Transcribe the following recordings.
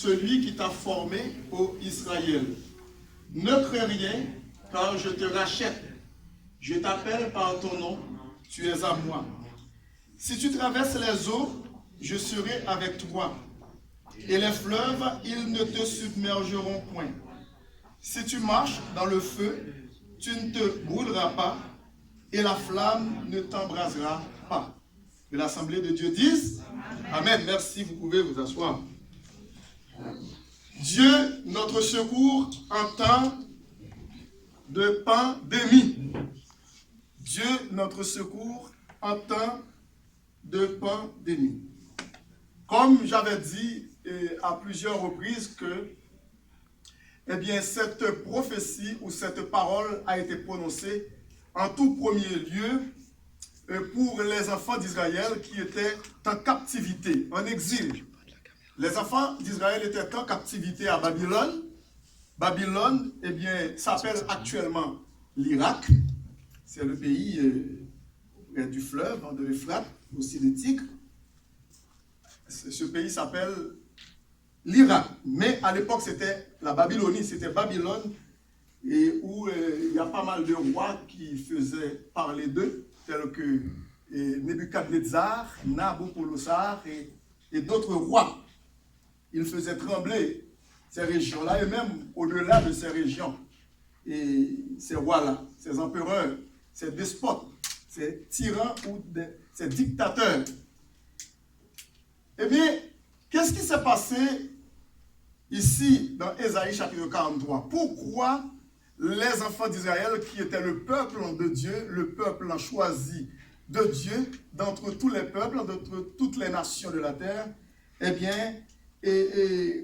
celui qui t'a formé, ô Israël. Ne crains rien, car je te rachète. Je t'appelle par ton nom, tu es à moi. Si tu traverses les eaux, je serai avec toi. Et les fleuves, ils ne te submergeront point. Si tu marches dans le feu, tu ne te brûleras pas, et la flamme ne t'embrasera pas. Que l'Assemblée de Dieu dise Amen. Merci, vous pouvez vous asseoir. Dieu, notre secours en temps de pandémie. Dieu, notre secours en temps de pandémie. Comme j'avais dit à plusieurs reprises que eh bien, cette prophétie ou cette parole a été prononcée en tout premier lieu pour les enfants d'Israël qui étaient en captivité, en exil. Les enfants d'Israël étaient en captivité à Babylone. Babylone, eh bien, s'appelle actuellement l'Irak. C'est le pays du fleuve, de l'Euphrate, aussi de Tigre. Ce pays s'appelle l'Irak. Mais à l'époque, c'était la Babylonie, c'était Babylone, et où il y a pas mal de rois qui faisaient parler d'eux, tels que Nebuchadnezzar, Nabucodonosor et d'autres rois. Ils faisaient trembler ces régions-là, et même au-delà de ces régions. Et ces rois-là, ces empereurs, ces despotes, ces tyrans ou ces dictateurs. Eh bien, qu'est-ce qui s'est passé ici dans Ésaïe chapitre 43? Pourquoi les enfants d'Israël, qui étaient le peuple de Dieu, le peuple choisi de Dieu, d'entre tous les peuples, d'entre toutes les nations de la terre, eh bien,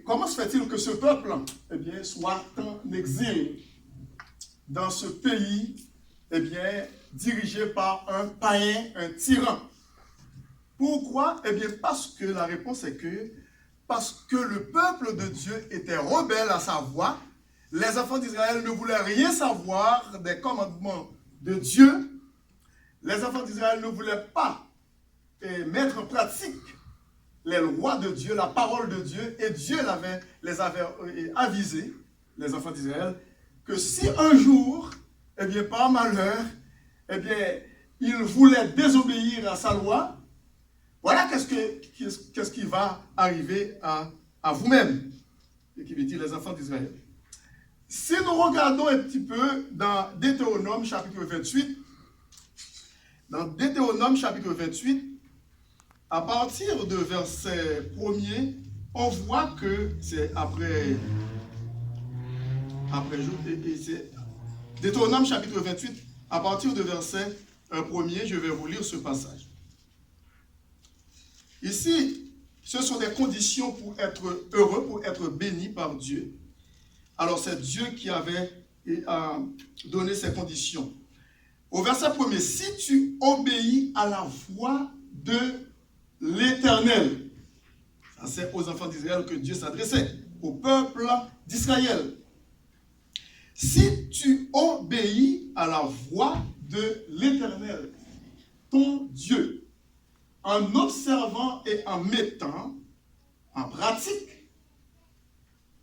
comment se fait-il que ce peuple, eh bien, soit en exil dans ce pays, eh bien, dirigé par un païen, un tyran? Pourquoi? Eh bien, parce que la réponse est que parce que le peuple de Dieu était rebelle à sa voix, les enfants d'Israël ne voulaient rien savoir des commandements de Dieu. Les enfants d'Israël ne voulaient pas mettre en pratique les lois de Dieu, la parole de Dieu, et Dieu les avait avisés, les enfants d'Israël, que si un jour, eh bien, par malheur, eh bien, ils voulaient désobéir à sa loi, voilà qu'est-ce qui va arriver à vous-même, et qui veut dire les enfants d'Israël. Si nous regardons un petit peu dans Deutéronome chapitre 28, dans Deutéronome chapitre 28, à partir de verset 1er, on voit que c'est après Deutéronome chapitre 28, à partir de verset 1er, je vais vous lire ce passage. Ici, ce sont des conditions pour être heureux, pour être béni par Dieu. Alors, c'est Dieu qui avait donné ces conditions. Au verset 1er, si tu obéis à la voix de l'Éternel, ça c'est aux enfants d'Israël que Dieu s'adressait, au peuple d'Israël. Si tu obéis à la voix de l'Éternel, ton Dieu, en observant et en mettant en pratique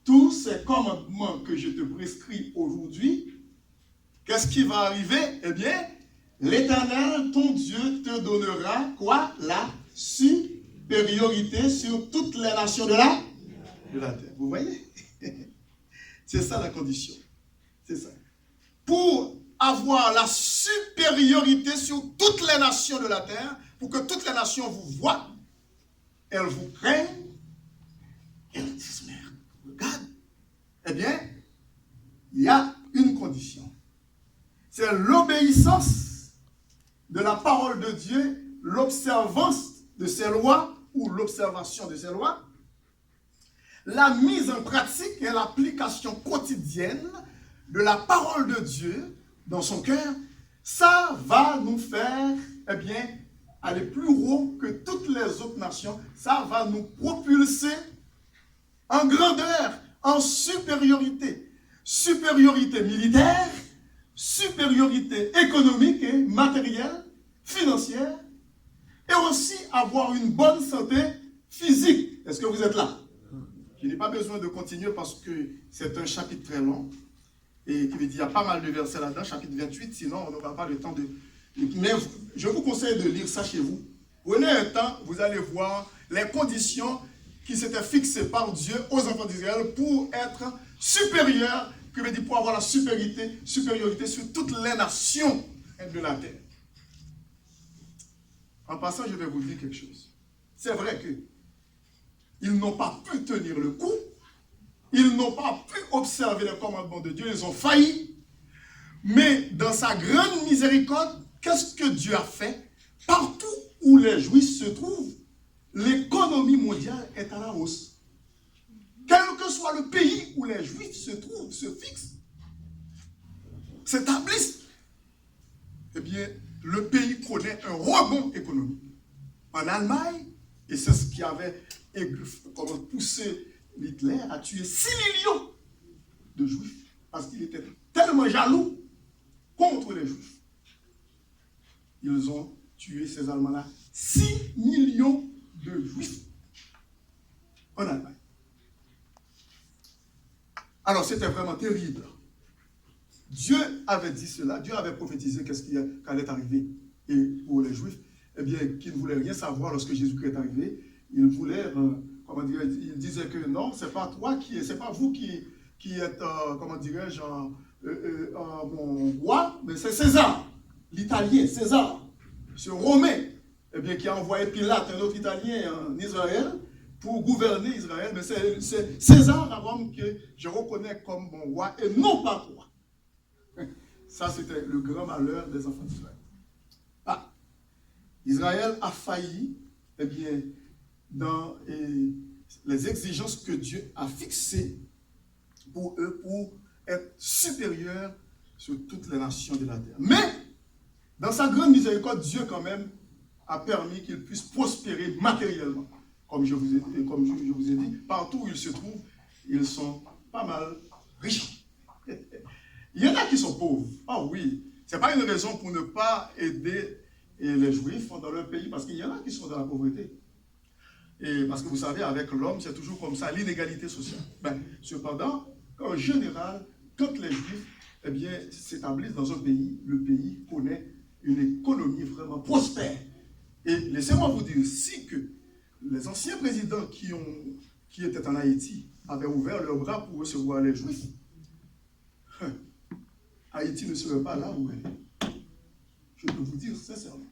tous ces commandements que je te prescris aujourd'hui, qu'est-ce qui va arriver? Eh bien, l'Éternel, ton Dieu, te donnera quoi? La supériorité sur toutes les nations de la terre. Vous voyez? C'est ça la condition. C'est ça. Pour avoir la supériorité sur toutes les nations de la terre, pour que toutes les nations vous voient, elles vous craignent, elles disent, mais regarde, eh bien, il y a une condition. C'est l'obéissance de la parole de Dieu, l'observance de ses lois, ou l'observation de ses lois, la mise en pratique et l'application quotidienne de la parole de Dieu dans son cœur, ça va nous faire, eh bien, aller plus haut que toutes les autres nations. Ça va nous propulser en grandeur, en supériorité. Supériorité militaire, supériorité économique et matérielle, financière, et aussi avoir une bonne santé physique. Est-ce que vous êtes là? Je n'ai pas besoin de continuer parce que c'est un chapitre très long. Et qui veut dire, il y a pas mal de versets là-dedans, chapitre 28, sinon on n'aura pas le temps de... Mais je vous conseille de lire ça chez vous. Prenez un temps, vous allez voir les conditions qui s'étaient fixées par Dieu aux enfants d'Israël pour être supérieurs, qui veut dire pour avoir la supériorité sur toutes les nations de la terre. En passant, je vais vous dire quelque chose. C'est vrai qu'ils n'ont pas pu tenir le coup, ils n'ont pas pu observer les commandements de Dieu, ils ont failli. Mais dans sa grande miséricorde, qu'est-ce que Dieu a fait? Partout où les Juifs se trouvent, l'économie mondiale est à la hausse. Quel que soit le pays où les Juifs se trouvent, se fixent, s'établissent, eh bien, le pays connaît un rebond économique. En Allemagne, et c'est ce qui avait poussé Hitler à tuer 6 millions de Juifs, parce qu'il était tellement jaloux contre les Juifs. Ils ont tué ces Allemands-là 6 millions de Juifs en Allemagne. Alors c'était vraiment terrible. Dieu avait dit cela, Dieu avait prophétisé qu'est-ce qui allait arriver. Et pour les Juifs, eh bien, qui ne voulaient rien savoir lorsque Jésus-Christ est arrivé, ils voulaient, comment dire, ils disaient que non, c'est pas toi c'est pas vous qui êtes, comment dirais-je, mon roi, mais c'est César, l'Italien, César, ce Romain, eh bien, qui a envoyé Pilate, un autre Italien en Israël, pour gouverner Israël, mais c'est César à Rome que je reconnais comme mon roi et non pas toi. Ça, c'était le grand malheur des enfants d'Israël. Ah, Israël a failli, eh bien, dans les exigences que Dieu a fixées pour eux, pour être supérieurs sur toutes les nations de la terre. Mais, dans sa grande miséricorde, Dieu quand même a permis qu'ils puissent prospérer matériellement. Comme je vous ai dit, partout où ils se trouvent, ils sont pas mal riches. Il y en a qui sont pauvres. Ah oui, ce n'est pas une raison pour ne pas aider les Juifs dans leur pays, parce qu'il y en a qui sont dans la pauvreté. Et parce que vous savez, avec l'homme, c'est toujours comme ça, l'inégalité sociale. Cependant, en général, quand les Juifs s'établissent dans un pays, le pays connaît une économie vraiment prospère. Et laissez-moi vous dire aussi que les anciens présidents qui étaient en Haïti avaient ouvert leurs bras pour recevoir les Juifs. Haïti ne serait pas là où elle est. Je peux vous dire sincèrement.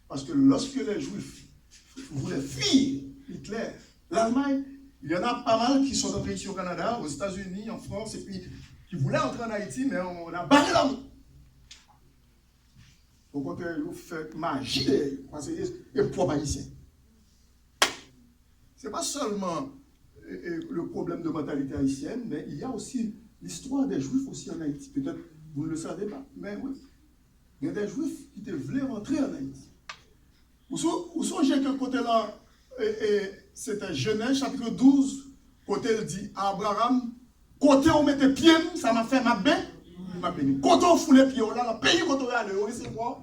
Parce que lorsque les Juifs voulaient fuir Hitler, l'Allemagne, il y en a pas mal qui sont entrés ici au Canada, aux États-Unis, en France, et puis qui voulaient entrer en Haïti, mais on a barré la route. Au contraire, ils ont fait magie des pauvres haïtiens. Ce n'est pas seulement le problème de mentalité haïtienne, mais il y a aussi l'histoire des Juifs aussi en Haïti. Peut-être vous ne le savez pas, mais oui. Il y a des Juifs qui voulaient rentrer en Haïti. Vous songez que côté là, c'était Genèse chapitre 12, côté il dit à Abraham, côté on mettait pied, ça m'a fait ma bain, ma béni. Côté on fout les pieds, là, le pays côté on est allé, c'est quoi?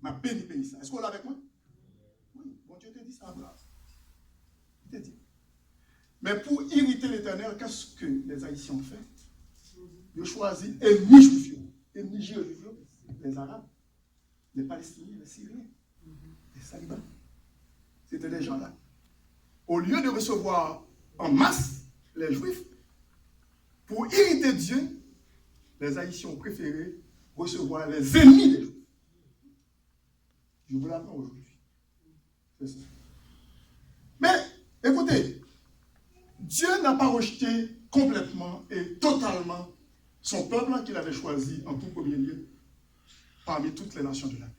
Ma béni pays ça. Est-ce qu'on l'a avec moi? Oui, bon Dieu te dit ça, Abraham. Il te dit. Mais pour irriter l'Éternel, qu'est-ce que les Haïtiens ont fait? Ils ont choisi ennemis juifs, ennemis juifs, les Arabes, les Palestiniens, les Syriens, les Salibans. C'était des gens-là. Au lieu de recevoir en masse les Juifs, pour irriter Dieu, les Haïtiens ont préféré recevoir les ennemis des Juifs. Je vous l'apprends aujourd'hui. C'est ça. Mais, écoutez, Dieu n'a pas rejeté complètement et totalement son peuple qu'il avait choisi en tout premier lieu parmi toutes les nations de la terre.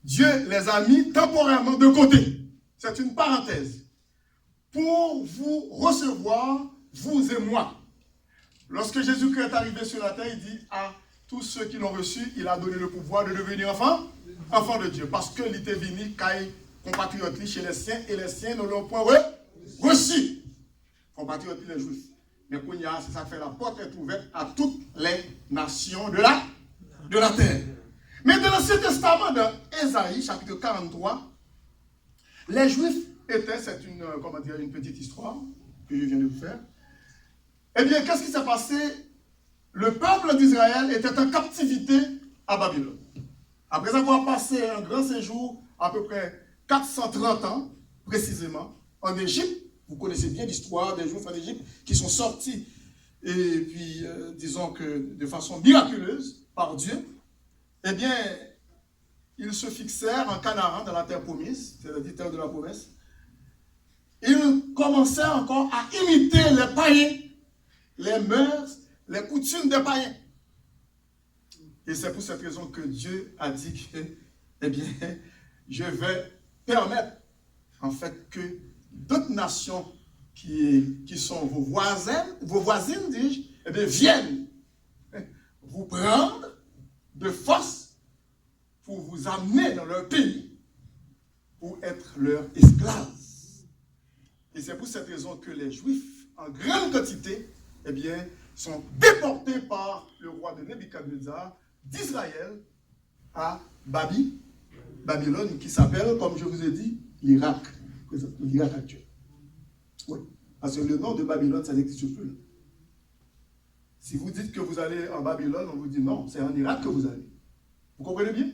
Dieu les a mis temporairement de côté. C'est une parenthèse. Pour vous recevoir, vous et moi. Lorsque Jésus-Christ est arrivé sur la terre, il dit à tous ceux qui l'ont reçu, il a donné le pouvoir de devenir enfants de Dieu. Parce que l'ité vini, caille compatriotes chez les siens, et les siens ne l'ont point reçu. Compatriotes les Juifs. Mais Kounia, c'est ça fait la porte est ouverte à toutes les nations de la terre. Mais dans l'Ancien Testament, dans Ésaïe, chapitre 43, les Juifs étaient, c'est une petite histoire, que je viens de vous faire. Eh bien, qu'est-ce qui s'est passé? Le peuple d'Israël était en captivité à Babylone. Après avoir passé un grand séjour, à peu près 430 ans, précisément, en Égypte, vous connaissez bien l'histoire des Juifs en Égypte qui sont sortis, et puis, disons que de façon miraculeuse, par Dieu, eh bien, ils se fixèrent en Canaan, dans la terre promise, c'est-à-dire terre de la promesse. Ils commencèrent encore à imiter les païens, les mœurs, les coutumes des païens. Et c'est pour cette raison que Dieu a dit que, eh bien, je vais permettre, en fait, que d'autres nations qui sont vos voisines, dis-je, eh bien, viennent vous prendre de force pour vous amener dans leur pays pour être leurs esclaves. Et c'est pour cette raison que les Juifs, en grande quantité, eh bien, sont déportés par le roi de Nebuchadnezzar d'Israël à Babylone, qui s'appelle, comme je vous ai dit, l'Irak actuel. Oui, parce que le nom de Babylone, ça n'existe plus. Si vous dites que vous allez en Babylone, on vous dit non, c'est en Irak que vous allez. Vous comprenez bien?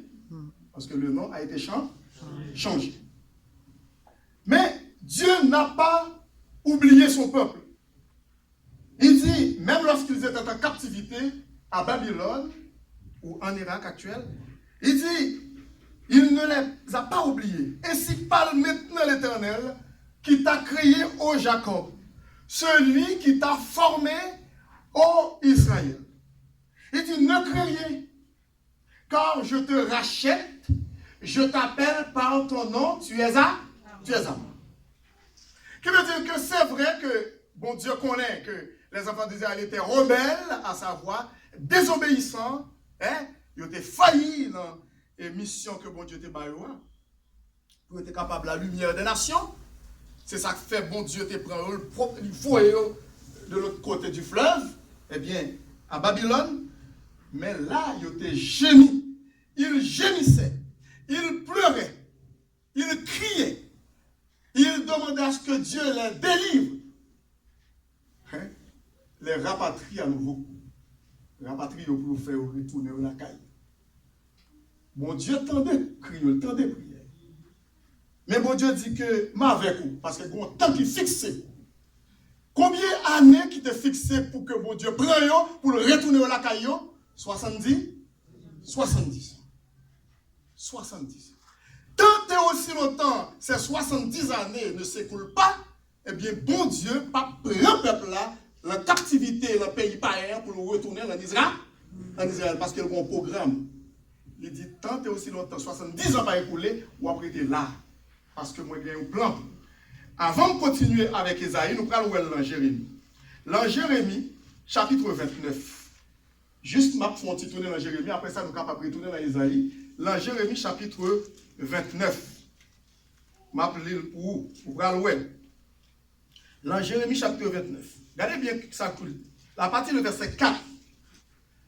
Parce que le nom a été changé. Mais Dieu n'a pas oublié son peuple. Il dit, même lorsqu'ils étaient en captivité à Babylone, ou en Irak actuel, il dit, il ne les a pas oubliés. Ainsi parle maintenant l'Éternel qui t'a créé, ô Jacob, celui qui t'a formé, ô Israël. Il dit, ne crains rien, car je te rachète, je t'appelle par ton nom, tu es à moi. Qui veut dire que c'est vrai que, bon Dieu connaît que les enfants d'Israël étaient rebelles, à savoir désobéissants, ils ont failli dans la mission que bon Dieu te baillé pour être capable de la lumière des nations. C'est ça que fait bon Dieu te prend le foyer de l'autre côté du fleuve, eh bien, à Babylone. Mais là, ils ont gémi. Ils gémissaient, ils pleuraient, ils criaient, ils demandaient à ce que Dieu les délivre. Les rapatrie à nouveau. Rapatrie pour faire retourner la caille. Bon Dieu tendait crier, tendait prière. Mais bon Dieu dit que m'avec vous, parce que bon temps qui fixé. Combien d'années qui te fixé pour que bon Dieu prenne pour le retourner la caille? 70? 70. 70. Tant et aussi longtemps, ces 70 années ne s'écoulent pas, eh bien, bon Dieu, pas prend le peuple là, la captivité, le pays païen, pour le retourner en Israël, parce qu'il y a un programme. Il dit, tant et aussi longtemps, 70 ans pas écoulé, ou après t'es là, parce que moi j'ai un plan. Avant de continuer avec Esaïe, nous prenons l'an Jérémie. L'an Jérémie, chapitre 29. Juste ma font tourner dans Jérémie, après ça nous sommes capables de retourner dans Esaïe. L'an Jérémie, chapitre 29. Ma l'île pour vous. L'an Jérémie, chapitre 29. Regardez bien ça coule. À partir du verset 4.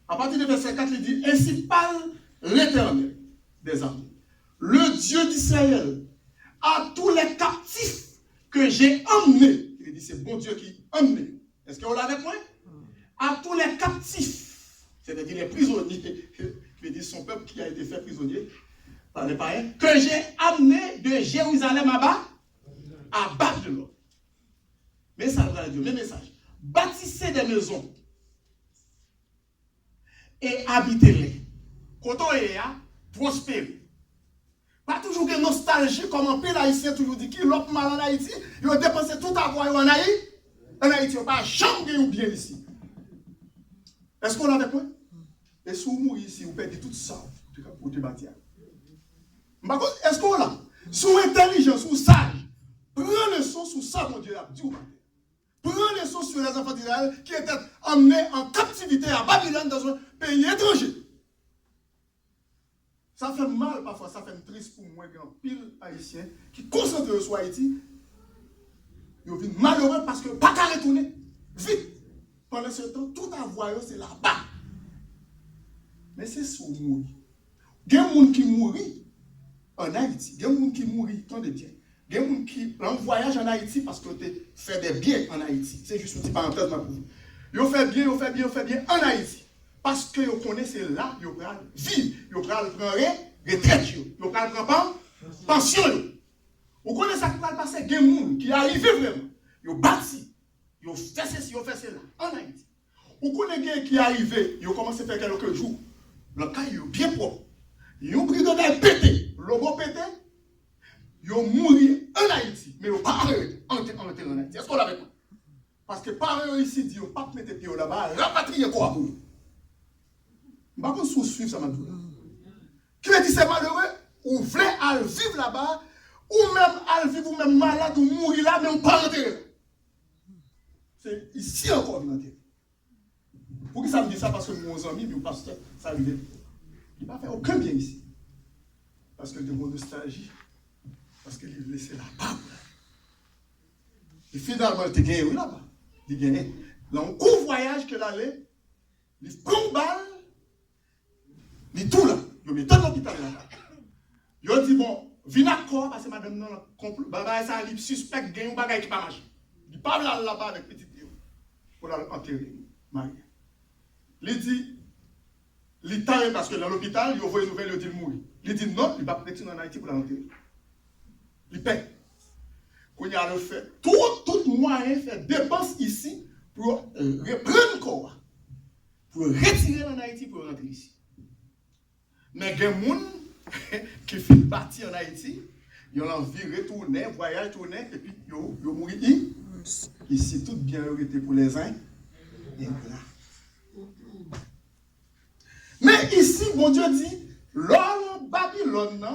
À partir du verset 4, il dit, ainsi parle l'Éternel des armées, le Dieu d'Israël, à tous les captifs que j'ai emmenés. Il dit, c'est bon Dieu qui a emmené. Est-ce que vous l'avez avec moi? À tous les captifs, c'est-à-dire les prisonniers, qui dit son peuple qui a été fait prisonnier par les païens, que j'ai amené de Jérusalem à Babylone. Message de Dieu, même message. Bâtissez des maisons et habitez-les. Quand on est là, prospérez. Pas toujours que nostalgie, comme un pays haïtien toujours dit, qui l'autre mal en Haïti, ils ont dépensé tout avoir en Haïti. En Haïti, ils n'ont pas jamais ou bien ici. Est-ce qu'on l'a avec moi? Et si vous mourrez ici, vous perdez tout ça pour te bâtir. Est-ce qu'on l'a? Sous intelligence, sous sage, prends le son sous ça, mon Dieu, a dit. Prends le son sur les enfants d'Israël qui étaient emmenés en captivité à Babylone dans un pays étranger. Ça fait mal parfois, ça fait triste pour moi, grand pile haïtien qui concentre sur Haïti. Ils viennent malheureux parce que pas qu'à retourner. Vite. Pendant ce temps, tout avoir, c'est là-bas. Mais c'est sous mourir. Il y a des gens qui mourent en Haïti. Il y a des gens qui mourent, tant de bien. Il Il y a des gens qui ont voyage en Haïti parce que tu fait des biens en Haïti. C'est juste une petite parenthèse. Ils fait bien en Haïti. Parce que vous connaissez là, ils vont vivre, ils vont prendre retraite, ils vont prendre pension. Vous connaissez ça qui va passer, il y a des gens qui arrivent vraiment. Ils ont bâti, ils ont fait ceci, ils ont fait cela en Haïti. Vous connaissez des gens qui arrivent, ils ont commencé à faire quelques jours. Le cas est bien propre. Ils ont pris de pété, l'homme pété. Ils ont mouru en Haïti, mais ils n'ont pas arrêté en Haïti. Est-ce qu'on l'avait pas? Parce que par eux ici, ils n'ont pas mettre pied là-bas, rapatrier quoi pour nous. Je ne sais pas si vous suivez ça, madame. Qui veut dire c'est malheureux, ou voulez aller vivre là-bas, ou même aller vivre, ou même malade, ou mourir là, mais on ne pas rentrer. C'est ici encore une enterre. Pourquoi ça me dit ça? Parce que mon ami, mon pasteur, ça arrive. Il n'a pas fait aucun bien ici. Parce que de mon nostalgie, parce qu'il a laissé là-bas. Et finalement, il a gagné là-bas. Il a gagné. Dans un court voyage qu'il allait, il prend une balle, il tout là. Il met dans l'hôpital là-bas. Il a dit, bon, viens d'accord, parce que madame, non, ça, il suspecte qu'il y a un bagage qui pas marché. Il parle là-bas avec petit Dieu pour l'enterrer, Marie. Il dit, il t'a parce que dans l'hôpital, il a envoyé une nouvelle, il dit mourir. Il dit non, il va partir en Haïti pour l'enterrer. Il paie. Quand il a fait tout moyen, fait dépense ici pour reprendre le corps, pour retirer en Haïti pour rentrer ici. Mais il y a des gens qui font partie en Haïti, ils ont envie de retourner, voyage, tourner, et puis ils ont mouru. Ici, tout bien été pour les uns et là. Mais ici, bon Dieu dit, l'homme Babylone,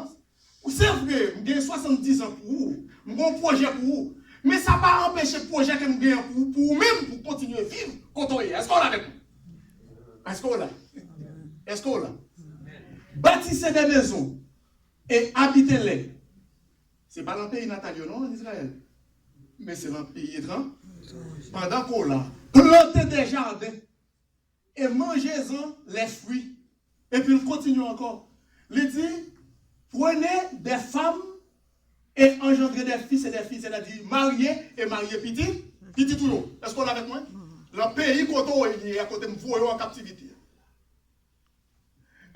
c'est vrai, j'ai 70 ans pour vous, j'ai un projet pour vous, mais ça ne va pas empêcher le projet que nous gagnons pour vous-même, pour continuer à vivre quand on est. Est-ce qu'on l'a avec nous? Est-ce qu'on l'a? Est-ce qu'on l'a? Bâtissez des maisons et habitez-les. Ce n'est pas dans le pays natal, non, en Israël, mais c'est dans le pays étranger. Pendant qu'on l'a, plantez des jardins et mangez-en les fruits. Et puis, il continue encore. Il dit, prenez des femmes et engendrez des fils et des filles, c'est-à-dire marier et marier petit toujours. Est-ce qu'on l'a avec moi? Le pays quand on est à côté de vous en captivité.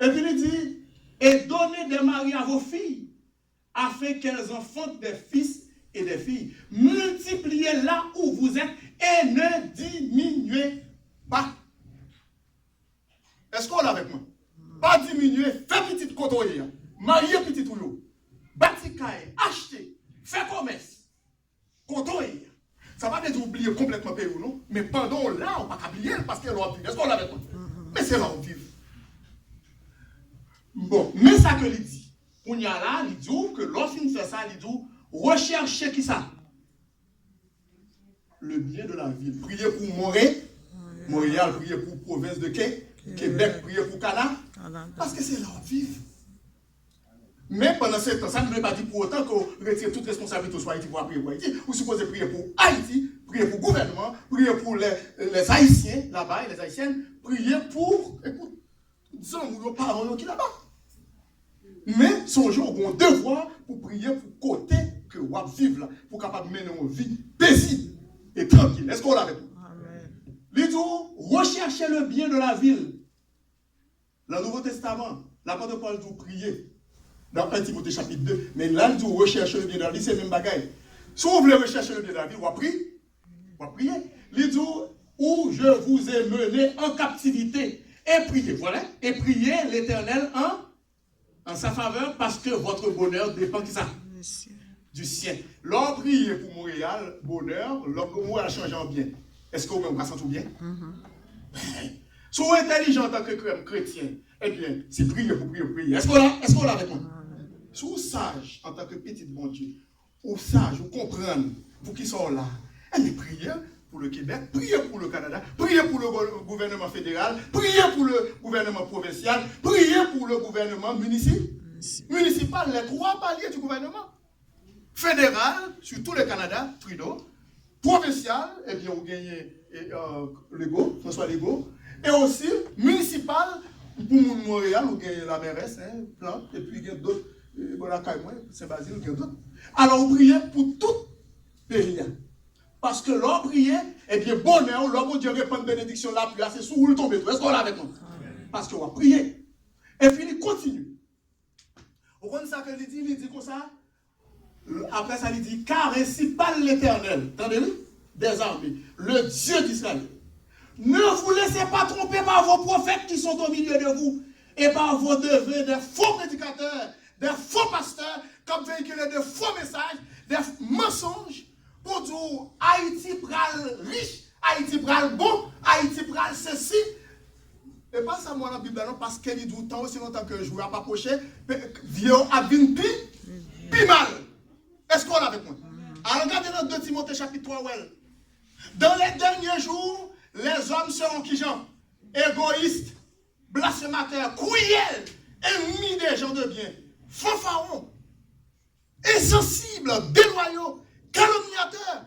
Et puis il dit, et donnez des maris à vos filles, afin qu'elles enfantent des fils et des filles. Multipliez là où vous êtes et ne diminuez pas. Est-ce qu'on l'a avec moi? Pas diminuer, fais petit côté, marier petit tout, bâtir caille, acheter, faire commerce, côté. Ça va pas oublier complètement pays ou non, mais pendant là, on ne va pas oublier parce qu'elle a vécu. Est-ce qu'on l'a avec moi? Mais c'est là où on vit. Bon, mais ça que il dit, on y a là, il dit que lorsqu'il fait ça, il dit, recherchez qui ça? Le bien de la ville. Priez pour Montréal, priez pour province de Québec, priez pour Canada. Parce que c'est là où on vit. Mais pendant ce temps, ça ne veut pas dire pour autant qu'on retire toute responsabilité sur Haïti pour prier pour Haïti. Vous supposez prier pour Haïti, prier pour le gouvernement, prier pour les Haïtiens là-bas et les Haïtiennes, prier pour, écoute, disons, nos parents qui là-bas. Mais songez au bon devoir pour prier pour côté que vous vivez là, pour capable mener une vie paisible et tranquille. Est-ce qu'on l'a avec vous? Il dit, recherchez le bien de la ville. Dans le Nouveau Testament, l'apôtre Paul dit prier. Dans 1 Timothée chapitre 2. Mais là, il dit rechercher le bien de la ville, c'est le même bagaille. Si vous voulez rechercher le bien de la ville, vous priez. Vous priez. Il dit, où je vous ai mené en captivité. Et priez, voilà. Et priez l'Éternel en sa faveur, parce que votre bonheur dépend de ça? Du ciel. L'on prie pour Montréal, bonheur, l'on a changé en bien. Est-ce que vous me sentez bien? Si vous êtes intelligent en tant que chrétien, eh bien, c'est prier pour prier, prier. Est-ce qu'on l'a avec moi? Si vous êtes sage en tant que petit bon Dieu, ou sage, vous comprenez, vous qui sont là, eh bien, priez pour le Québec, priez pour le Canada, priez pour le gouvernement fédéral, priez pour le gouvernement provincial, priez pour le gouvernement municipal, les trois paliers du gouvernement. Fédéral, sur tout le Canada, Trudeau. Provincial, eh bien, vous gagnez Legault, François Legault. Et aussi, municipal, pour Montréal, vous gagnez la mairesse, Plante, et puis il y a d'autres, Saint-Basile, il y a d'autres. Alors, vous priez pour tout pays. Parce que l'on priait, eh bien, bonheur, l'homme Dieu répond bénédiction, la pluie, c'est sous où le tomber. Est-ce qu'on l'a avec nous? Parce qu'on va prier. Et puis, il continue. Vous comprenez ça qu'il dit? Il dit comme ça. Après ça, il dit, car ainsi parle l'Éternel. Entendez-le? Des armées. Le Dieu d'Israël. Ne vous laissez pas tromper par vos prophètes qui sont au milieu de vous et par vos neveux, des faux prédicateurs, des faux pasteurs, comme véhiculer de faux messages, des mensonges pour dire Haïti pral riche, Haïti pral bon, Haïti pral ceci. Et pas ça, moi, dans la Bible, non, parce qu'elle dit tant aussi longtemps que je ne vais pas approcher, vieux a vint pi mal. Est-ce qu'on l'a avec moi? Alors, regardez dans 2 Timothée chapitre 3, ouais. Dans les derniers jours, les hommes seront qui gens? Égoïstes, blasphémateurs, cruels, ennemis des gens de bien, fanfarons, insensibles, déloyaux, calomniateurs,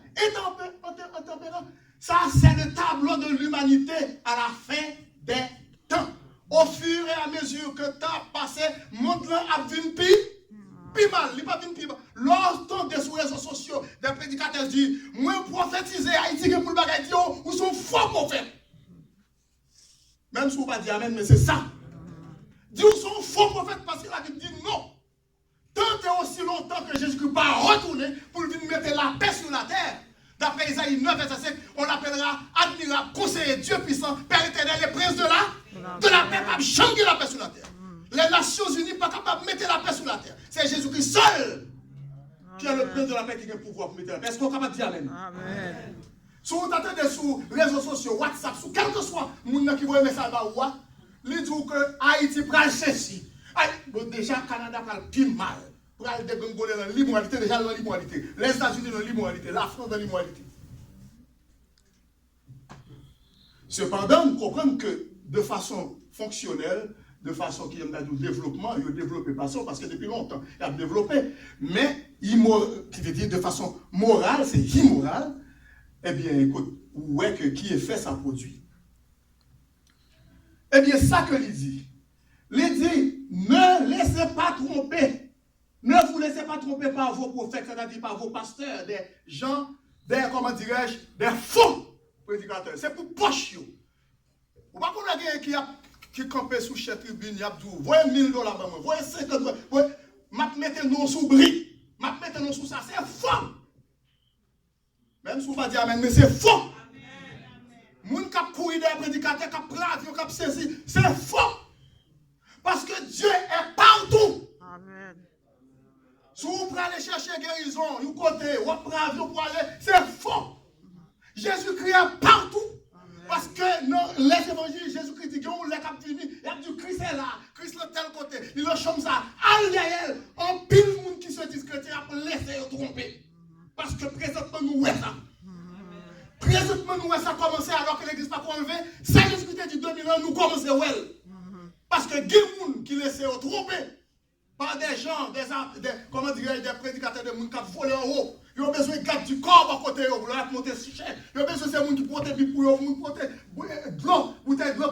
intempérants. Ça, c'est le tableau de l'humanité à la fin des temps. Au fur et à mesure que le temps passé, monde a vu plus mal, il pas plus mal. Lorsqu'on des sur les réseaux sociaux, des prédicateurs disent, moi prophétiser Haïti pour le bagage, ou sont faux prophètes. Même si vous ne pas dire amen, mais c'est ça. Dis où sont faux prophètes parce que la Bible dit non. Tant et aussi longtemps que Jésus-Christ va retourner pour venir mettre la paix sur la terre. D'après Isaïe 9, verset 5, on l'appellera admirable, conseiller, Dieu puissant, Père éternel, et prince de la paix, pas changer la paix sur la terre. Les Nations Unies ne sont pas capables de mettre la paix sur la terre. C'est Jésus-Christ seul qui est le prince de la paix qui a le pouvoir pour mettre la paix. Est-ce qu'on est capable de dire amen? Amen. Si vous attendez sur les réseaux sociaux, WhatsApp, sur quel que soit le monde qui voit un message, il dit que Haïti prend ceci. Déjà, le Canada prend plus mal. Pour aller dégringoler dans l'immoralité, déjà dans l'immoralité. Les États-Unis dans l'immoralité, la France dans l'immoralité. Cependant, nous comprenons que de façon fonctionnelle, de façon qui est dans le développement, il a développé pas ça parce que depuis longtemps, il a développé. Mais, qui veut dire de façon morale, c'est immoral. Eh bien, écoute, ouais, que qui est fait, ça produit. Eh bien, ça que il dit. Il dit, ne laissez pas tromper. Ne vous laissez pas tromper par vos prophètes, c'est-à-dire par vos pasteurs, des gens, comment dirais-je, des faux prédicateurs. C'est pour poche. Vous ne pouvez pas quelqu'un qui campait sous cette tribune, il y a dit, voyez $1000, voyez 50 $, voyez, mettez nous sous bris, mettez nous sous ça, c'est faux. Même si vous ne pouvez pas dire amen, mais c'est faux. Les gens qui ont couru des prédicateurs, qui ont pris l'avion, qui ont saisi, c'est faux. Parce que Dieu est partout. Amen. Si vous prenez aller chercher guérison, vous côté, vous prenez l'avion pour aller, c'est faux. Jésus-Christ est partout. Amen. Parce que dans les évangiles, Jésus-Christ dit que vous l'avez fini. Il a dit Christ est là, Christ est de tel côté. Il le chante ça. Al derrière, en pile de monde qui se disent chrétiens pour laisser tromper. Parce que présentement, nous voyons ça. Présentement, nous voyons ça commencer alors que l'église n'a pas enlevé. Ça, Jésus-Christ dit 2000 ans, nous commençons well. Parce que il y a des gens qui laissent tromper. Par des gens, comment dire, des prédicateurs de monde qui volent en haut. Ils ont besoin de garder du corps à côté de eux, pour leur monter si cher. Ils ont besoin de ces gens qui portent des pour eux, qui portent de l'eau, bouteille de l'eau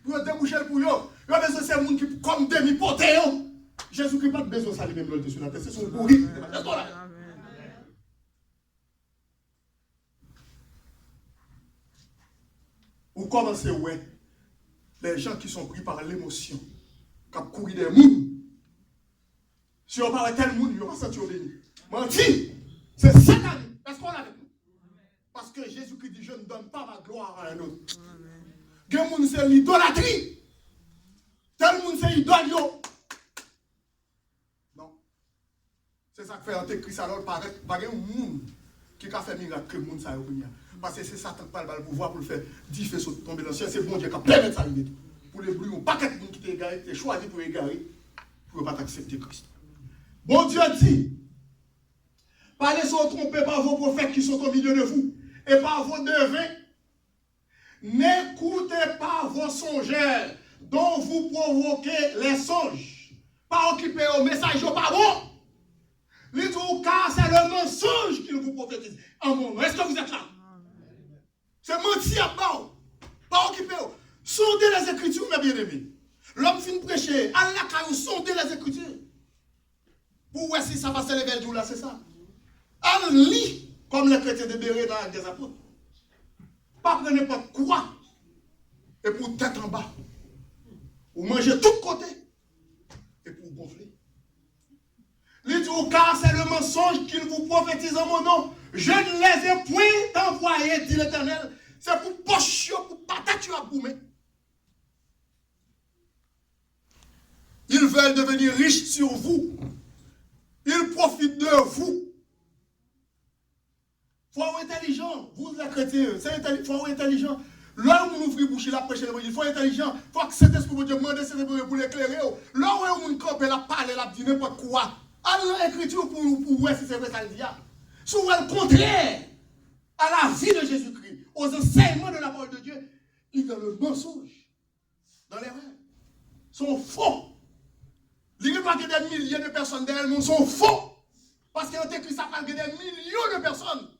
pour déboucher pour eux. Ils ont besoin de ces gens qui, comme demi-portent eux. Jésus-Christ n'a pas besoin de ça, les mêmes l'autre sur la terre. C'est son pourri. Vous commencez, ouais, les gens qui sont pris par l'émotion, qui ont couru des mouns. Si on parle de tel monde, il va sentir béni. Menti, c'est Satan. Est-ce qu'on l'a avec nous? Parce que Jésus-Christ dit, je ne donne pas ma gloire à un autre. Quel monde c'est l'idolâtrie? Tel monde c'est idolio. Non. C'est ça que fait Antéchrist alors, par un monde qui a fait miracle que le monde ça a. Parce que c'est Satan qui a le pouvoir pour le faire 10 feux tomber dans le ciel. C'est bon Dieu qui a plein de ça. Pour les brouillons, pas quelqu'un qui t'a égaré, qui choisi pour égarer, pour ne pas accepter Christ. Bon Dieu dit, parlez sans tromper par vos prophètes qui sont au milieu de vous et par vos neveux. N'écoutez pas vos songeurs dont vous provoquez les songes. Pas occupé au message, pas bon. Les tout car c'est le mensonge qu'il vous prophétise. Est-ce que vous êtes là? C'est menti à bas. Pas occupé. Sondez les Écritures, mes bien-aimés. L'homme finit prêcher. Allah, sondez les Écritures. Pour voir si ça va se lever le jour là, c'est ça. On lit comme les chrétiens de Béret dans les apôtres. Pas prendre n'importe quoi. Et pour tête en bas. Ou manger tout côté. Et pour gonfler. Il dit, car c'est le mensonge qu'il vous prophétise en mon nom. Je ne les ai point envoyés, dit l'Éternel. C'est pour poche, pour patate à boumer. Ils veulent devenir riches sur vous. Ils profitent de vous. Il faut être intelligent. Vous, les chrétiens, il faut être intelligent. Là où on ouvre la bouche, la prêche, il faut être intelligent. Il faut que cet esprit de Dieu demande cet esprit pour l'éclairer. Là où on campe, la parle, la dit n'importe quoi. Alors l'écriture pour voir si c'est vrai ça le dit. Souvent le contraire à la vie de Jésus-Christ, aux enseignements de la parole de Dieu, ils dans le mensonge, dans l'erreur. Ils sont faux. Il n'y a pas que des milliers de personnes derrière nous sont faux. Parce que l'Antéchrist a parlé des millions de personnes.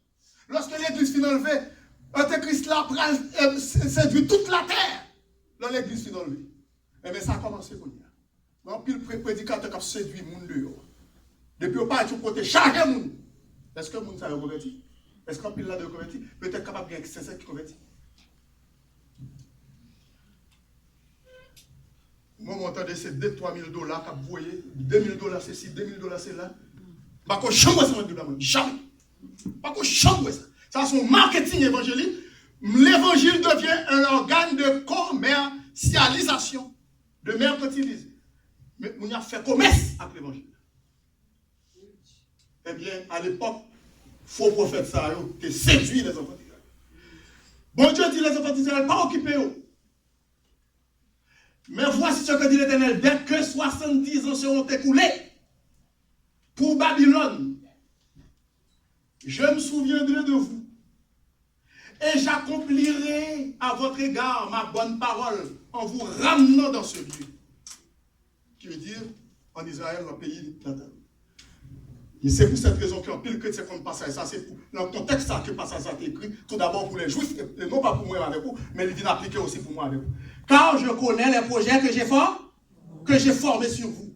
Lorsque l'église finit enlevée, l'Antéchrist là séduit toute la terre. Dans l'église finit enlevée. Mais ça a commencé pour nous. Donc, puis le prédicateur qui a séduit le monde dehors. Depuis au pas, tu peux charger le monde. Est-ce que le monde s'est converti? Est-ce qu'on peut là de converti? Peut-être capable de c'est ça qui convertit. Moi, je m'entendais ces 2-3 000 dollars que vous voyez. 2 000 dollars c'est ci, 2 000 dollars c'est là. Pas qu'on chambre ça, jamais. Pas qu'on chambre ça. Ça, c'est un marketing évangélique. L'évangile devient un organe de commercialisation, de mercantilisme. Mais on a fait commerce avec l'évangile. Eh bien, à l'époque, faux prophète ça, qui séduit les enfants d'Israël. Bon Dieu dit les enfants d'Israël, pas occupés. Mais voici ce que dit l'Éternel, dès que 70 ans seront écoulés pour Babylone, je me souviendrai de vous et j'accomplirai à votre égard ma bonne parole en vous ramenant dans ce lieu. Qui veut dire, en Israël, dans le pays natal. Et c'est pour cette raison qu'un pile chrétien qu'on passe ça, c'est pour, dans le contexte que le passage a été écrit, tout d'abord pour les Juifs, et non pas pour moi avec vous, mais il vient appliquer aussi pour moi avec vous. Car je connais les projets que j'ai formés sur vous.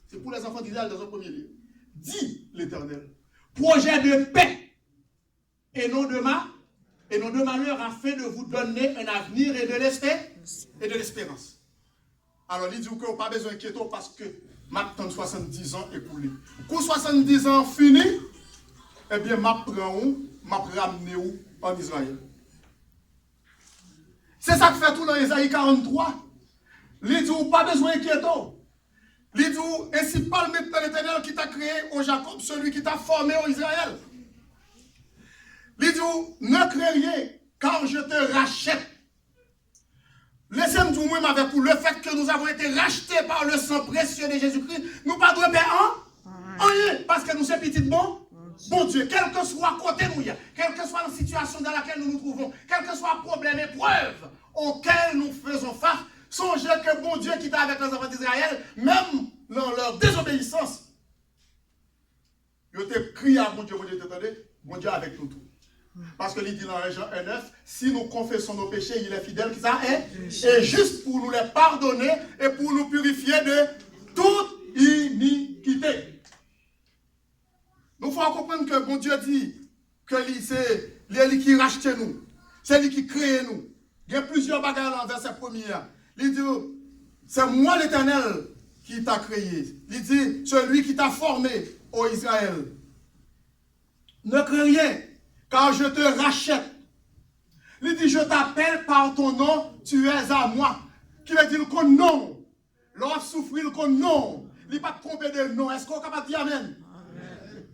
C'est pour les enfants d'Israël dans un premier lieu. Dit l'Éternel, projet de paix et non de malheur, afin de vous donner un avenir et de l'espérance. Alors il dit qu'on n'a pas besoin d'inquiéter parce que maintenant 70 ans écoulés. Quand 70 ans fini, eh bien m'a ramené en Israël. C'est ça que fait tout dans Isaïe 43. Il dit pas besoin d'inquiéter. Il dit ainsi parle maintenant l'Éternel qui t'a créé au Jacob, celui qui t'a formé au Israël. Il dit ne crée rien car je te rachète. Laissez-moi dire moi avec vous, le fait que nous avons été rachetés par le sang précieux de Jésus-Christ, nous pas de paix rien, parce que nous sommes petits bon Dieu, quel que soit côté nous, quelle que soit la situation dans laquelle nous nous trouvons, quel que soit le problème, épreuve auquel nous faisons face, songez que bon Dieu qui est avec les enfants d'Israël, même dans leur désobéissance, ils ont crié à bon Dieu, bon Dieu avec nous tous. Parce que il dit dans Jean 1,9, si nous confessons nos péchés, il est fidèle, qui ça est, et juste pour nous les pardonner et pour nous purifier de toute iniquité. Nous faut comprendre que bon Dieu dit que c'est lui qui rachète nous, c'est lui qui crée nous. Il y a plusieurs bagages dans le verset premier. Il dit, c'est moi l'Éternel qui t'a créé. Il dit, celui qui t'a formé, ô Israël. Ne crains rien, car je te rachète. Il dit, je t'appelle par ton nom, tu es à moi. Qui veut dire que non. L'on souffrir que non. Il n'est pas trompé de non. Est-ce qu'on est capable de dire amen? Amen.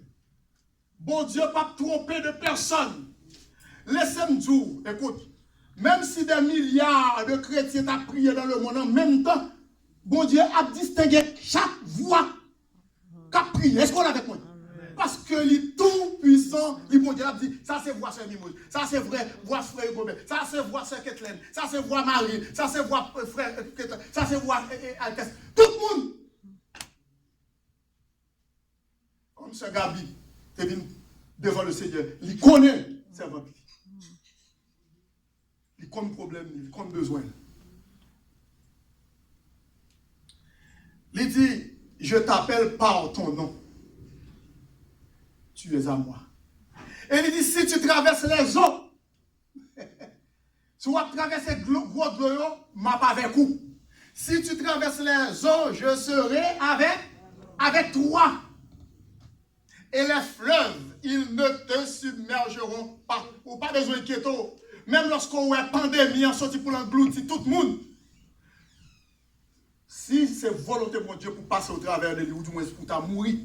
Bon Dieu pas trompé de personne. Laissez-moi dire, écoute, même si des milliards de chrétiens ont prié dans le monde en même temps, bon Dieu a distingué chaque voix qui a prié. Est-ce qu'on est avec moi? Parce que le tout-puissant, le bon Dieu a dit, ça c'est voix Sœur Mimose, ça c'est vrai, voix Frère Gobert, ça c'est voix Sœur Kathleen, ça c'est voix Marie, ça c'est voix Frère Kathleen, ça c'est voix Alkes. Tout le monde. Comme ce Gabi, qui vient devant le Seigneur, il connaît ses voix. Il connaît le problème, il connaît le besoin. Il dit, je t'appelle par ton nom. tu es à moi. Et il dit, si tu traverses les eaux, tu vas traverser gros de l'eau, m'a pas avec vous. Si tu traverses les eaux, je serai avec toi. Et les fleuves, ils ne te submergeront pas. Ou pas besoin d'inquiéter. Même lorsqu'on a une pandémie, on sorti pour l'engloutir tout le monde. Si c'est volonté de mon Dieu pour passer au travers de lui, ou du moins pour ta mourir,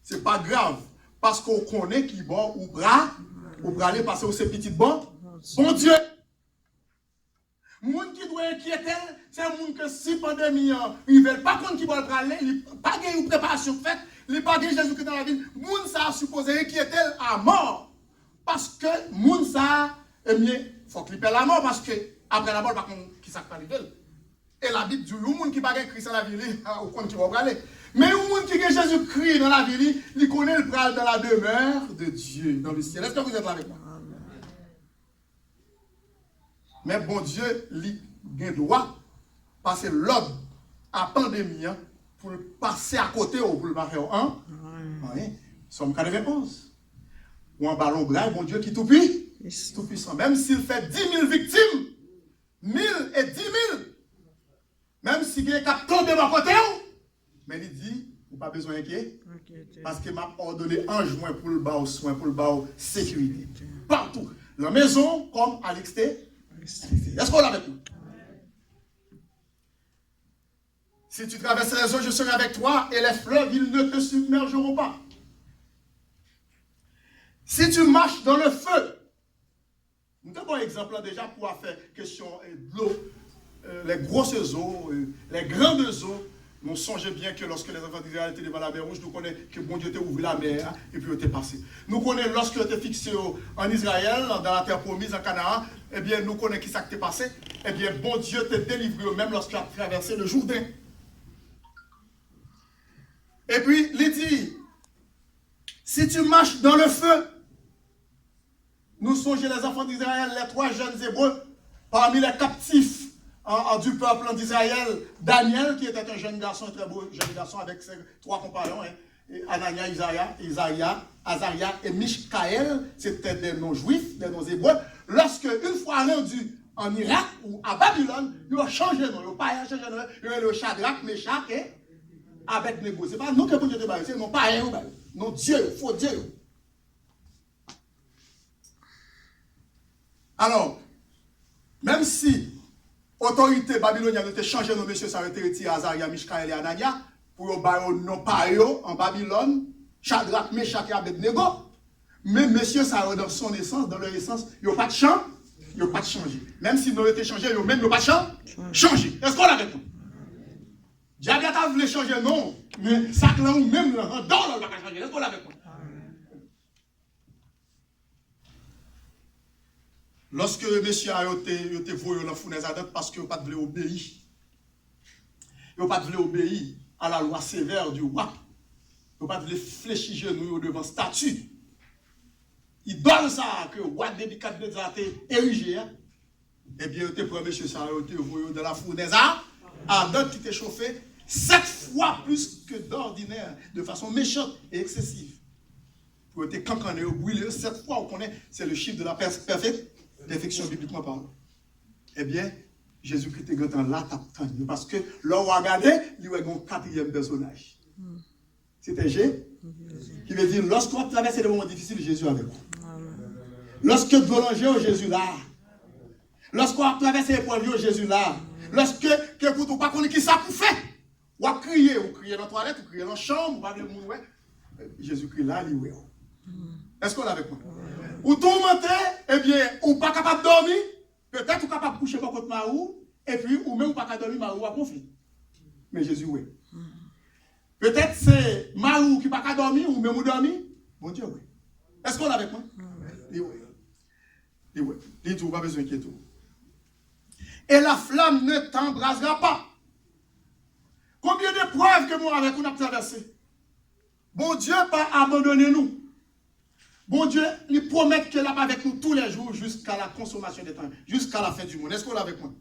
ce n'est pas grave. Parce qu'on connaît qui bon, ou aller passer au ces petits bon Dieu. Moun qui doit inquiéter, c'est un monde que si pandémie, ils ne veulent pas qu'on qui va le aller, il n'y a pas de préparation faite, il n'y a pas de Jésus-Christ dans la ville. Moun ça a supposé inquiéter à mort. Parce que moun ça, eh bien, il faut qu'il paie la mort parce que après la mort, par contre, qui s'est arrivé. Et la Bible dit, il y a un monde qui n'a pas Christ dans la ville, au compte qui va aller. Mais il y a un monde qui a Jésus-Christ dans la ville, il connaît le pral dans la demeure de Dieu, dans le ciel. Est-ce que vous êtes là avec moi? Mais bon Dieu, il doit passer l'ordre à la pandémie pour passer à côté au boulevard 1. Oui. Somme 91. Ou un ballon blanc, bon Dieu qui tout puissant. Même s'il fait 10 000 victimes, 1000 et 10 000, même s'il y a un tombe de mon côté, mais il dit, vous n'avez pas besoin d'inquiéter. Parce qu'il m'a ordonné ange moins pour le bas au soin, pour le bas au sécurité. Partout. La maison comme à l'extérieur. Est-ce qu'on l'a avec nous? Si tu traverses les eaux, je serai avec toi et les fleuves, ils ne te submergeront pas. Si tu marches dans le feu, nous avons un exemple déjà pour faire question de l'eau, les grosses eaux, les grandes eaux. Nous songeons bien que lorsque les enfants d'Israël étaient devant la mer rouge, nous connaissons que bon Dieu t'a ouvert la mer et puis était passé. Nous connaissons lorsque tu étais fixé en Israël, dans la terre promise, en Canaan, eh bien nous connaissons qui ça t'est passé. Eh bien bon Dieu t'a délivré même lorsque tu as traversé le Jourdain. Et puis il dit, si tu marches dans le feu, nous songeons les enfants d'Israël, les 3 jeunes Hébreux, parmi les captifs du peuple d'Israël, Daniel, qui était un jeune garçon, un très beau jeune garçon avec ses 3 compagnons, Anania, Azaria et Mishkaël, c'était des noms juifs, des noms hébreux. Lorsque, une fois rendus en Irak ou à Babylone, ils ont changé de nom, ils n'ont pas changé de nom, ils ont le Shadrach, Meshach et Abednego. Ce n'est pas nous qui avons dit c'est non pas rien, non Dieu, faux Dieu. Alors, même si l'autorité babylonienne a changé nos messieurs, ça a été retiré à Azaria, Mishkaël et Anania, pour qu'ils non pas en Babylone, Shadrach, Meshach et Abednego, mais messieurs, ça a dans son essence, dans leur essence, ils n'ont pas de changé. Ils n'ont pas de changé. Même s'ils n'ont été changés, ils n'ont pas de changé. Est-ce qu'on l'a avec nous? Diable a voulu changer, non, mais ça là ou même le rendant, on ne va pas changer. Est-ce qu'on l'a avec nous? Lorsque le monsieur a été voyé dans la fournaise parce qu'il n'a pas voulu obéir. Il n'a pas voulu obéir à la loi sévère du roi. Il n'a pas voulu fléchir genoux devant statue. Il donne ça que le roi Nebuchadnezzar a érigé. Eh bien, il premier monsieur ça a été voyé dans la fournaise ardente qui était chauffée 7 fois plus que d'ordinaire, de façon méchante et excessive. Pour être cancané au brûlé 7 fois, on connaît, c'est le chiffre de la perfection bibliquement parlant. Eh bien, Jésus-Christ est grand là, parce que là, on a regardé, il y a un 4e personnage. C'était Jésus, qui veut dire, lorsqu'on traverse des moments difficiles, Jésus est avec vous. Lorsque vous volongez, Jésus là. Lorsqu'on traverse les épreuves, Jésus là. Lorsque vous ne pas connaître qui ça pour faire. Ou crier dans la toilette, ou crier dans la chambre, ou parler de monde, Jésus-Christ là, il est. Est-ce qu'on est avec moi? Ou tourmenter, eh bien, ou pas capable de dormir, peut-être ou capable de coucher par contre Marou, et puis, ou même ou pas capable de dormir, Marou a conflit. Mais Jésus, oui. Peut-être c'est Marou qui n'a pas dormir, ou même ou dormir, bon Dieu, oui. Est-ce qu'on est avec moi? Oui. Oui. Il dit, pas besoin d'inquiéter. Et la flamme ne t'embrasera pas. Combien de preuves que moi avec nous avons traversé? Bon Dieu n'a pas abandonné nous. Bon Dieu, il promet qu'il est avec nous tous les jours jusqu'à la consommation des temps, jusqu'à la fin du monde. Est-ce qu'on est avec moi?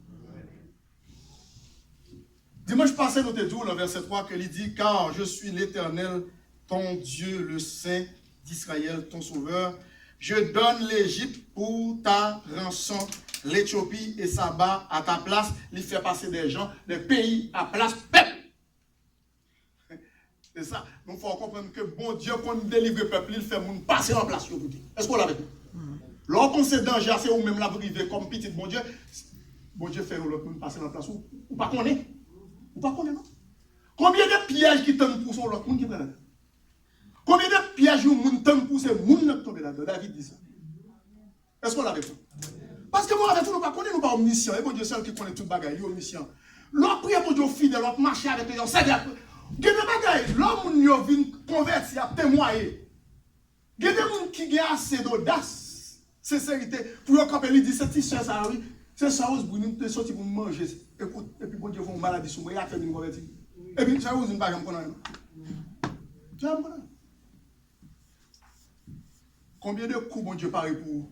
Dimanche passé, nous te dit le verset 3 qu'il dit, car je suis l'Éternel, ton Dieu, le Saint d'Israël, ton sauveur. Je donne l'Égypte pour ta rançon, l'Éthiopie et Saba à ta place. Il fait passer des gens, des pays à place peuple. C'est ça. Nous faut comprendre que bon Dieu, quand nous délivre le peuple, il fait nous passer en place. Est-ce qu'on l'a avec nous? Lorsqu'on sait danger, c'est ou même la briver comme petit bon Dieu. Bon Dieu fait l'autre monde passer en place. Ou pas qu'on est. Ou pas qu'on est, non? Combien de pièges qui tombent pour son l'autre monde qui prend là-dedans? Combien de pièges ou moun tombent pour ces moun qui tombent là-dedans? David dit ça. Est-ce qu'on l'a avec nous? Parce que moi, avec nous, nous ne connaissons pas, nous pas omniscients. Et bon Dieu, seul qui connaît tout bagaille, il est omniscient. L'autre prière pour Dieu fidèle, l'autre marcher avec eux, c'est bien. Il y a des bagailles, l'homme qui vient convertir, à témoigner. Il y a des gens qui ont assez d'audace, sincérité, pour leur camper, il dit, c'est ça, oui, c'est ça, vous nous sortir pour manger. Écoute, et puis bon Dieu, vous une maladie sur moi, il a fait une convertir. Et puis, ça vous une bagarre, je ne combien de coups bon Dieu paraît pour vous?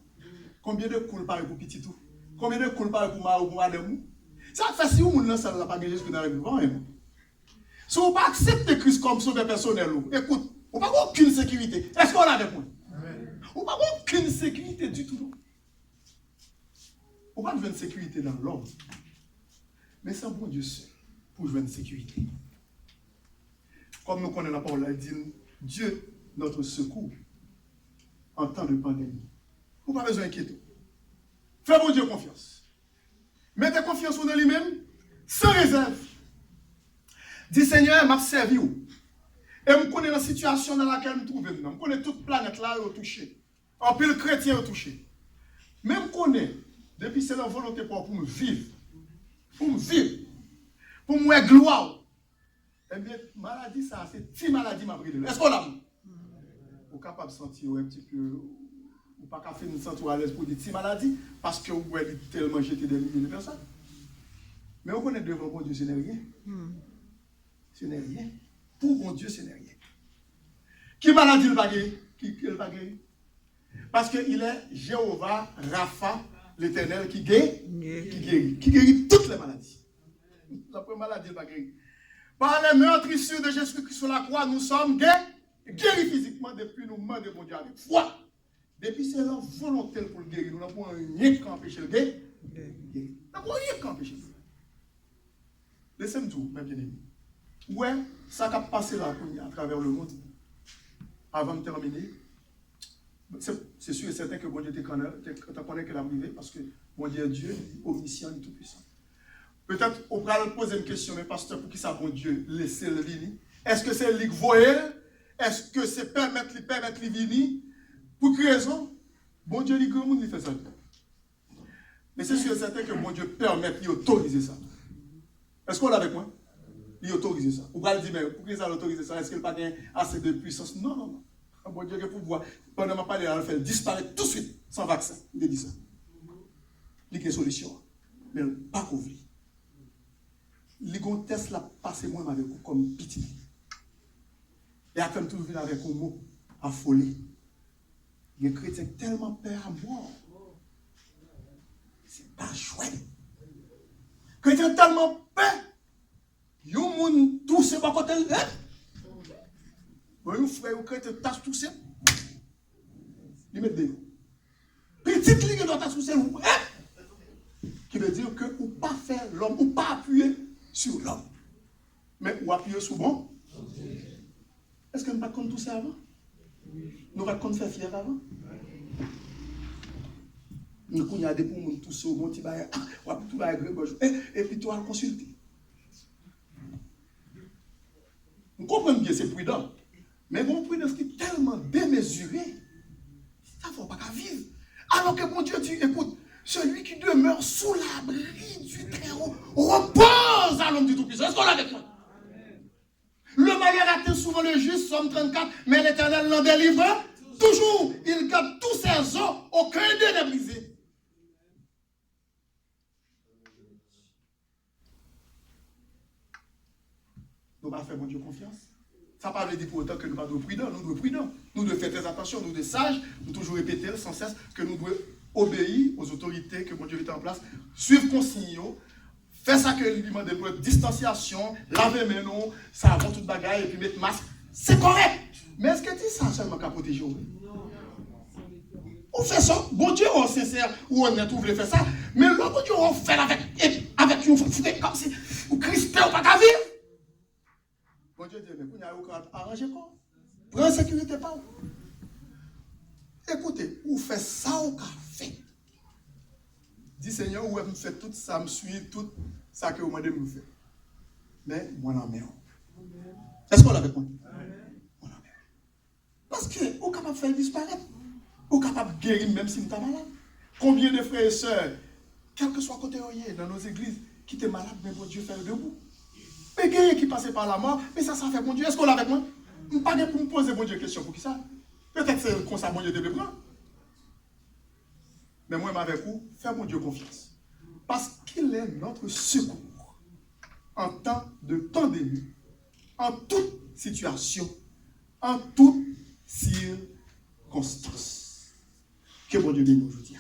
Combien de coups paraît pour petit tout? Combien de coups paraît pour Marou, pour madame? Ça fait si vous ne savez pas Jésus qui n'arrive pas. Si vous ne pas accepter Christ comme sauveur personnel, écoute, vous n'avez pas aucune sécurité. Est-ce qu'on a avec moi? Vous n'avez aucune sécurité du tout. Vous n'avez pas de sécurité dans l'homme. Mais c'est un bon Dieu seul pour jouer une sécurité. Comme nous connaissons la parole, elle dit Dieu, notre secours, en temps de pandémie. Vous n'avez pas besoin d'inquiéter. Faites bon Dieu confiance. Mettez confiance en lui-même, sans réserve. Dis Seigneur, m'a servi où? Et je connais la situation dans laquelle je me trouve. Je connais toute planète là où touché. En plus, le chrétien est touché. Mais je connais, depuis c'est la volonté pour me vivre. Pour me vivre. Pour me voir gloire. Eh bien, maladie, ça, c'est si maladie m'a pris de l'eau. Est-ce qu'on l'a vu? Vous êtes capable de sentir un petit peu, ou pas qu'à faire une sentir à l'aise pour dire si maladie, parce que vous avez tellement jeté des milliers de personnes. Mais on connaît devant bon Dieu, ce n'est rien. Ce n'est rien. Pour mon Dieu, ce n'est rien. Qui maladie le baguette? Qui le baguette? Parce qu'il est Jéhovah, Rapha, l'Éternel, qui guérit. Qui guérit toutes les maladies. La première maladie, le baguette. Par les meurtrissures de Jésus-Christ sur la croix, nous sommes guéris physiquement depuis nous morts de mon Dieu avec foi. Depuis c'est leur volonté pour le guérir. Nous n'avons rien qui empêche le guérir. Nous n'avons rien qui empêche le guérir. Laissez-moi dire, mes bien-aimés. Ouais, ça a passé là à travers le monde. Avant de terminer, c'est sûr et certain que bon Dieu te connaît que la privée parce que bon Dieu est Dieu, omniscient et tout-puissant. Peut-être on va poser une question, mais pasteur, pour qui ça bon Dieu laisser le venir? Est-ce que c'est lui qui voit? Est-ce que c'est permettre lui venir? Pour quelle raison? Bon Dieu, il fait ça. Mais c'est sûr et certain que bon Dieu permet, il autorise ça. Est-ce qu'on l'a avec moi? Il autorise ça. Vous pouvez dire, mais pour qui ça autorise ça? Est-ce qu'il n'a pas assez de puissance? Non, non, non. Bon Dieu, il faut pouvoir, pendant ma parole, il va faire disparaître tout de suite, sans vaccin. Il dit ça. Il y a une solution. Mais pas couvrir. Les test là passé moi avec vous comme petit. Et après tout venir avec un mot affolé. Les chrétiens tellement peur à mort. C'est pas chouette. Les chrétiens tellement peur. Ils ont tous ces pas côté. Bon, frère, les chrétiens tassent tous ces. Ils mettent des. Petite ligne dans ta sous-selle. Qui veut dire que ou pas faire l'homme, ou pas appuyer sur l'homme. Mais ou appuyer sur bon. Est-ce que nous ne pas tout ça avant? Nous ne pas faire fier avant? Nous avons des pour nous tous au bon petit bail. Et puis toi, consulter. Nous comprenons bien, c'est prudent. Mais bon, prudence qui est tellement démesurée, ça ne faut pas qu'à vivre. Alors que mon Dieu dit, écoute, celui qui demeure sous l'abri du Très-Haut repose à l'homme du Tout-Puissant. Est-ce qu'on l'a avec moi? Le malheur atteint souvent le juste, Somme 34, mais l'Éternel l'en délivre toujours. Il garde tous ses os, aucun d'eux n'est brisé. Nous ne pas faire mon Dieu confiance. Ça ne veut pas dire pour autant que nous ne sommes pas prudents. Nous devons prudents. Nous devons faire très attention. Nous devons sages. Nous toujours répéter sans cesse que nous devons obéir aux autorités que mon Dieu met en place. Suivre consignes. Faire ça que lui demande de distanciation, laver mes noms, ça avant toute bagaille et puis mettre masque. C'est correct. Mais est-ce que tu ça seulement qu'à protéger? On fait ça. Bon Dieu, on est sincère, ou honnête, on voulait faire ça. Mais là, bon Dieu, on fait avec une foutre comme si vous crispez ou pas qu'à vivre. Bon Dieu dit, mais vous n'avez aucun arrangé quoi? Prends sécurité pas. Écoutez, vous faites ça ou qu'a fait. Dis Seigneur, vous me faites tout ça, me suit, tout ça que vous m'avez me faire. Mais moi, non, mais. Est-ce qu'on l'a avec moi? Parce que vous êtes capable de faire disparaître. Vous êtes capable de guérir même si vous êtes malade. Combien de frères et sœurs, quel que soit côté dans nos églises, qui étaient malades, mais bon Dieu fait debout. Mais quelqu'un qui passait par la mort, mais ça fait bon Dieu. Est-ce qu'on l'a avec moi? Je ne pas pour me poser bon Dieu question pour qui ça. Peut-être que c'est comme ça bon Dieu devait prendre. Mais moi, avec vous, fais mon Dieu confiance. Parce qu'il est notre secours en temps de pandémie, en toute situation, en toute circonstance. Que bon Dieu bénisse aujourd'hui.